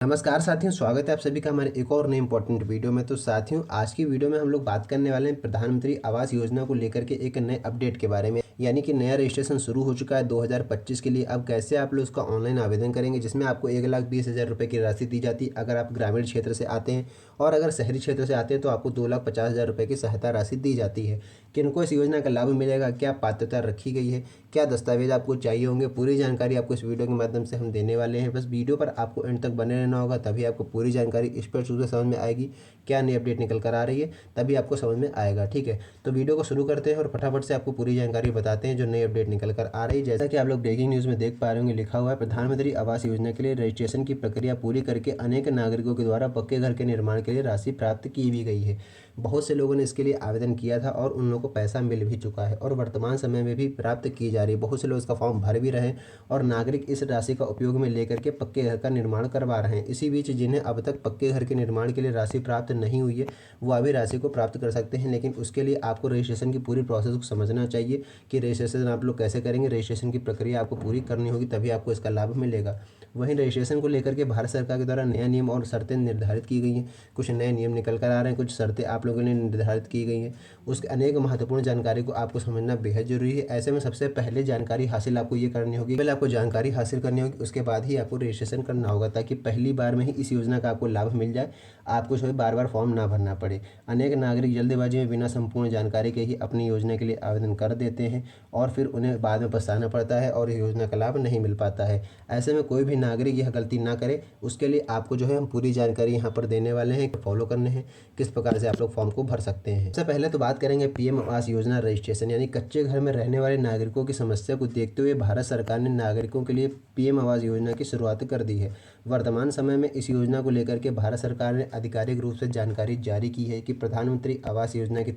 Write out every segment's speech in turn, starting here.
नमस्कार साथियों, स्वागत है आप सभी का हमारे एक और नए इंपॉर्टेंट वीडियो में। तो साथियों, आज की वीडियो में हम लोग बात करने वाले हैं प्रधानमंत्री आवास योजना को लेकर के एक नए अपडेट के बारे में। यानी कि नया रजिस्ट्रेशन शुरू हो चुका है 2025 के लिए। अब कैसे आप लोग उसका ऑनलाइन आवेदन करेंगे, जिसमें आपको 1,20,000 रुपये की राशि दी जाती है अगर आप ग्रामीण क्षेत्र से आते हैं, और अगर शहरी क्षेत्र से आते हैं तो आपको 2,50,000 रुपये की सहायता राशि दी जाती है। किनको इस योजना का लाभ मिलेगा, क्या पात्रता रखी गई है, क्या दस्तावेज आपको चाहिए होंगे, पूरी जानकारी आपको इस वीडियो के माध्यम से हम देने वाले हैं। बस वीडियो पर आपको एंड तक बने रहना होगा, तभी आपको पूरी जानकारी स्पष्ट रूप से समझ में आएगी। क्या नई अपडेट निकल कर आ रही है तभी आपको समझ में आएगा। ठीक है, तो वीडियो को शुरू करते हैं और फटाफट से आपको पूरी जानकारी बताते हैं जो नई अपडेट निकल कर आ रही है। जैसा कि आप लोग ब्रेकिंग न्यूज़ में देख पा रहे होंगे, लिखा हुआ है प्रधानमंत्री आवास योजना के लिए रजिस्ट्रेशन की प्रक्रिया पूरी करके अनेक नागरिकों के द्वारा पक्के घर के निर्माण के लिए राशि प्राप्त की भी गई है। बहुत से लोगों ने इसके लिए आवेदन किया था और उन लोगों को पैसा मिल भी चुका है और वर्तमान समय में भी प्राप्त की जा रही है। बहुत से लोग इसका फॉर्म भर भी रहे हैं और नागरिक इस राशि का उपयोग में लेकर के पक्के घर का निर्माण करवा रहे हैं। इसी बीच जिन्हें अब तक पक्के घर के निर्माण के लिए राशि प्राप्त नहीं हुई है, वो अभी राशि को प्राप्त कर सकते हैं। लेकिन उसके लिए आपको रजिस्ट्रेशन की पूरी प्रोसेस को समझना चाहिए कि रजिस्ट्रेशन आप लोग कैसे करेंगे। रजिस्ट्रेशन की प्रक्रिया आपको पूरी करनी होगी, तभी आपको इसका लाभ मिलेगा। वहीं रजिस्ट्रेशन को लेकर के भारत सरकार के द्वारा नया नियम और शर्तें निर्धारित की गई हैं। कुछ नए नियम निकल कर आ रहे हैं, कुछ शर्तें आप लोगों ने निर्धारित की गई हैं। उसके अनेक महत्वपूर्ण जानकारी को आपको समझना बेहद जरूरी है। ऐसे में सबसे पहले जानकारी हासिल आपको ये करनी होगी, पहले आपको जानकारी हासिल करनी होगी, उसके बाद ही आपको रजिस्ट्रेशन करना होगा, ताकि पहली बार में ही इस योजना का आपको लाभ मिल जाए, आपको जो है बार बार फॉर्म ना भरना पड़े। अनेक नागरिक जल्दबाजी में बिना संपूर्ण जानकारी के ही अपनी योजना के लिए आवेदन कर देते हैं और फिर उन्हें बाद में पछताना पड़ता है और योजना का लाभ नहीं मिल पाता है। ऐसे में कोई भी नागरिक यह गलती ना करे, उसके लिए आपको जो है हम पूरी जानकारी यहाँ पर देने वाले हैं, फॉलो करने हैं, किस प्रकार से आप लोग फॉर्म को भर सकते हैं। सबसे पहले तो बात करेंगे पीएम आवास योजना रजिस्ट्रेशन। यानी कच्चे घर में रहने वाले नागरिकों की समस्या को देखते हुए भारत सरकार ने नागरिकों के लिए पीएम आवास योजना की शुरुआत कर दी है। वर्तमान समय में इस योजना को लेकर के भारत सरकार ने आधिकारिक रूप से जानकारी जारी की है कि प्रधानमंत्री आवास योजना के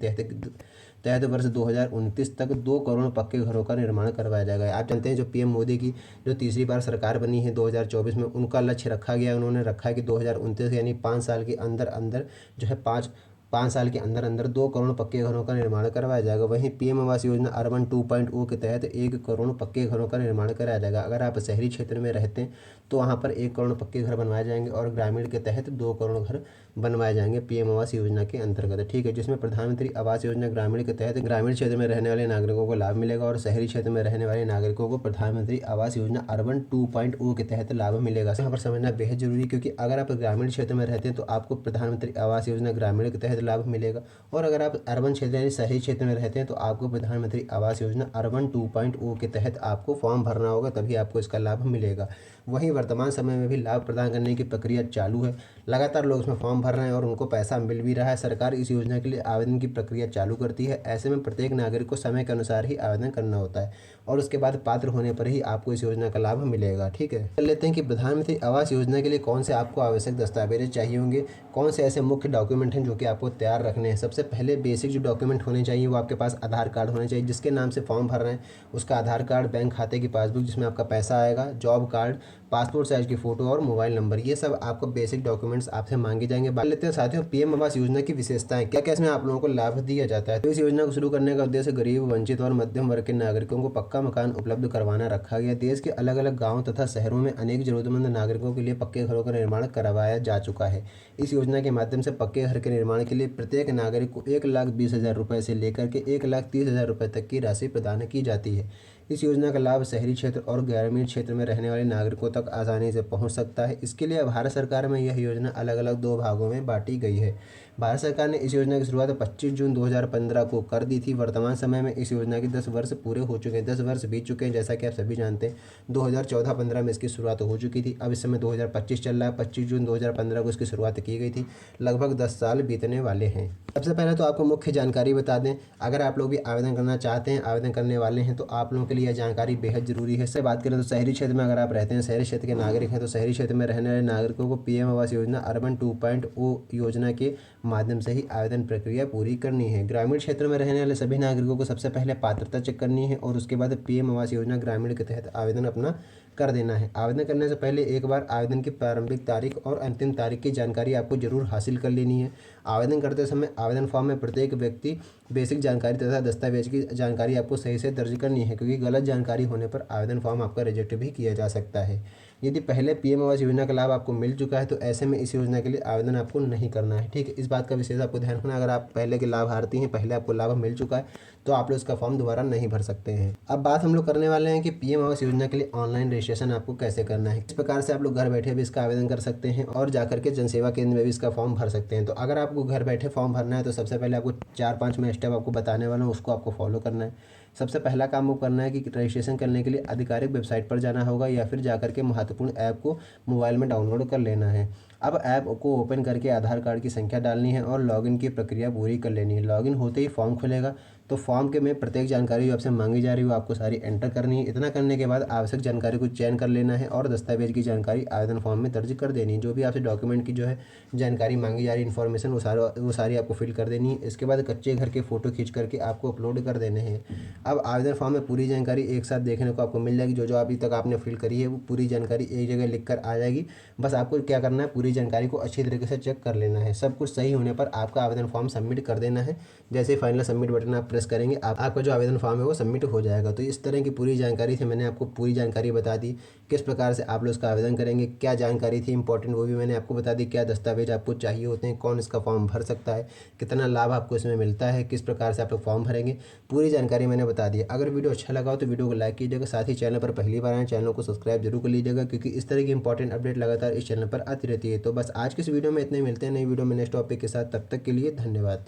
तहत वर्ष 2029 तक 2 करोड़ पक्के घरों का निर्माण करवाया जाएगा। आप जानते हैं जो पीएम मोदी की जो तीसरी बार सरकार बनी है 2024 में, उनका लक्ष्य रखा गया, उन्होंने रखा है कि 2029 यानी 5 साल के अंदर अंदर जो है 5 साल के अंदर अंदर 2 करोड़ पक्के घरों का निर्माण करवाया जाएगा। वहीं पीएम आवास योजना अर्बन 2.0 के तहत 1 करोड़ पक्के घरों का निर्माण कराया जाएगा। अगर आप शहरी क्षेत्र में रहते हैं तो वहाँ पर 1 करोड़ पक्के घर बनवाए जाएंगे और ग्रामीण के तहत 2 करोड़ घर बनवाए जाएंगे पीएम आवास योजना के अंतर्गत। ठीक है, जिसमें प्रधानमंत्री आवास योजना ग्रामीण के तहत ग्रामीण क्षेत्र में रहने वाले नागरिकों को लाभ मिलेगा और शहरी क्षेत्र में रहने वाले नागरिकों को प्रधानमंत्री आवास योजना अर्बन 2.0 के तहत लाभ मिलेगा। यहाँ पर समझना बेहद जरूरी है, क्योंकि अगर आप ग्रामीण क्षेत्र में रहते हैं तो आपको प्रधानमंत्री आवास योजना ग्रामीण के तहत लाभ मिलेगा, और अगर आप अर्बन क्षेत्र यानी शहरी क्षेत्र में रहते हैं तो आपको प्रधानमंत्री आवास योजना अर्बन 2.0 के तहत आपको फॉर्म भरना होगा, तभी आपको इसका लाभ मिलेगा। वहीं वर्तमान समय में भी लाभ प्रदान करने की प्रक्रिया चालू है। लगातार लोग इसमें फॉर्म भर रहे हैं और उनको पैसा मिल भी रहा है। सरकार इस योजना के लिए आवेदन की प्रक्रिया चालू करती है। ऐसे में प्रत्येक नागरिक को समय के अनुसार ही आवेदन करना होता है और उसके बाद पात्र होने पर ही आपको इस योजना का लाभ मिलेगा। ठीक है, चल लेते हैं कि प्रधानमंत्री आवास योजना के लिए कौन से आपको आवश्यक दस्तावेज चाहिए होंगे, कौन से ऐसे मुख्य डॉक्यूमेंट हैं जो कि आपको तैयार रखने हैं। सबसे पहले बेसिक जो डॉक्यूमेंट होने चाहिए वो आपके पास आधार कार्ड होना चाहिए। जिसके नाम से फॉर्म भर रहे हैं उसका आधार कार्ड, बैंक खाते की पासबुक जिसमें आपका पैसा आएगा, जॉब कार्ड, पासपोर्ट साइज की फोटो और मोबाइल नंबर, ये सब आपको बेसिक डॉक्यूमेंट्स आपसे मांगे जाएंगे। बात लेते हैं साथियों पीएम आवास योजना की विशेषताएं, क्या क्या इसमें आप लोगों को लाभ दिया जाता है। तो इस योजना को शुरू करने का उद्देश्य गरीब, वंचित और मध्यम वर्ग के नागरिकों को पक्का मकान उपलब्ध करवाना रखा गया। देश के अलग अलग गाँव तथा शहरों में अनेक जरूरतमंद नागरिकों के लिए पक्के घरों का निर्माण करवाया जा चुका है। इस योजना के माध्यम से पक्के घर के निर्माण के लिए प्रत्येक नागरिक को 1,20,000 रुपये से लेकर के 1,30,000 रुपये तक की राशि प्रदान की जाती है। इस योजना का लाभ शहरी क्षेत्र और ग्रामीण क्षेत्र में रहने वाले नागरिकों तक आसानी से पहुंच सकता है। इसके लिए भारत सरकार में यह योजना अलग अलग 2 भागों में बांटी गई है। भारत सरकार ने इस योजना की शुरुआत 25 जून 2015 को कर दी थी। वर्तमान समय में इस योजना के 10 वर्ष पूरे हो चुके हैं, 10 वर्ष बीत चुके हैं। जैसा कि आप सभी जानते हैं 2014-15 में इसकी शुरुआत हो चुकी थी। अब इस समय 2025 चल रहा है। 25 जून 2015 को इसकी शुरुआत की गई थी। लगभग 10 साल बीतने वाले हैं। सबसे पहले तो आपको मुख्य जानकारी बता दें, अगर आप लोग भी आवेदन करना चाहते हैं, आवेदन करने वाले हैं, तो आप लोगों के लिए यह जानकारी बेहद जरूरी है। इससे बात करें तो शहरी क्षेत्र में अगर आप रहते हैं, शहरी क्षेत्र के नागरिक हैं, तो शहरी क्षेत्र में रहने वाले नागरिकों को पीएम आवास योजना अर्बन 2.0 योजना के माध्यम से ही आवेदन प्रक्रिया पूरी करनी है। ग्रामीण क्षेत्र में रहने वाले सभी नागरिकों को सबसे पहले पात्रता चेक करनी है और उसके बाद पीएम आवास योजना ग्रामीण के तहत आवेदन अपना कर देना है। आवेदन करने से पहले एक बार आवेदन की प्रारंभिक तारीख और अंतिम तारीख की जानकारी आपको जरूर हासिल कर लेनी है। आवेदन करते समय आवेदन फॉर्म में प्रत्येक व्यक्ति बेसिक जानकारी तथा दस्तावेज की जानकारी आपको सही से दर्ज करनी है, क्योंकि गलत जानकारी होने पर आवेदन फॉर्म आपका रिजेक्ट भी किया जा सकता है। यदि पहले पीएम आवास योजना का लाभ आपको मिल चुका है तो ऐसे में इस योजना के लिए आवेदन आपको नहीं करना है। ठीक है, इस बात का विशेष आपको ध्यान रखना। अगर आप पहले के लाभार्थी हैं, पहले आपको लाभ मिल चुका है, तो आप लोग इसका फॉर्म दोबारा नहीं भर सकते हैं। अब बात हम लोग करने वाले हैं कि पीएम आवास योजना के लिए ऑनलाइन रजिस्ट्रेशन आपको कैसे करना है। इस प्रकार से आप लोग घर बैठे भी इसका आवेदन कर सकते हैं और जाकर के जनसेवा केंद्र में भी इसका फॉर्म भर सकते हैं। तो अगर आपको घर बैठे फॉर्म भरना है तो सबसे पहले आपको 4-5 मैं स्टेप आपको बताने वाला हूँ, उसको आपको फॉलो करना है। सबसे पहला काम वो करना है कि रजिस्ट्रेशन करने के लिए आधिकारिक वेबसाइट पर जाना होगा या फिर जाकर के महत्वपूर्ण ऐप को मोबाइल में डाउनलोड कर लेना है। अब ऐप को ओपन करके आधार कार्ड की संख्या डालनी है और लॉगिन की प्रक्रिया पूरी कर लेनी है। लॉगिन होते ही फॉर्म खुलेगा, तो फॉर्म के में प्रत्येक जानकारी जो आपसे मांगी जा रही है वो आपको सारी एंटर करनी है। इतना करने के बाद आवश्यक जानकारी को चयन कर लेना है और दस्तावेज की जानकारी आवेदन फॉर्म में दर्ज कर देनी है। जो भी आपसे डॉक्यूमेंट की जो है जानकारी मांगी जा रही है, इन्फॉर्मेशन, वो सारी आपको फिल कर देनी है। इसके बाद कच्चे घर के फ़ोटो खींच करके आपको अपलोड कर देने हैं। अब आवेदन फॉर्म में पूरी जानकारी एक साथ देखने को आपको मिल जाएगी। जो अभी तक आपने फिल करी है वो पूरी जानकारी एक जगह लिख कर आ जाएगी। बस आपको क्या करना है, पूरी जानकारी को अच्छी तरीके से चेक कर लेना है। सब कुछ सही होने पर आपका आवेदन फॉर्म सबमिट कर देना है। जैसे ही फाइनल सबमिट बटन आप प्रेस करेंगे, आपका जो आवेदन फॉर्म है वो सबमिट हो जाएगा। तो इस तरह की पूरी जानकारी से मैंने आपको पूरी जानकारी बता दी, किस प्रकार से आप लोग इसका आवेदन करेंगे, क्या जानकारी थी इंपॉर्टेंट वो भी मैंने आपको बता दी, क्या दस्तावेज आपको चाहिए होते हैं, कौन इसका फॉर्म भर सकता है, कितना लाभ आपको इसमें मिलता है, किस प्रकार से आप लोग फॉर्म भरेंगे, पूरी जानकारी मैंने बता दी। अगर वीडियो अच्छा लगा हो तो वीडियो को लाइक कीजिएगा, साथ ही चैनल पर पहली बार आए चैनल को सब्सक्राइब जरूर कर लीजिएगा, क्योंकि इस तरह की इंपॉर्टेंट अपडेट लगातार इस चैनल पर आती रहती है। तो बस आज की इस वीडियो में इतने ही, मिलते हैं नई वीडियो में नेक्स्ट टॉपिक के साथ। तब तक के लिए धन्यवाद।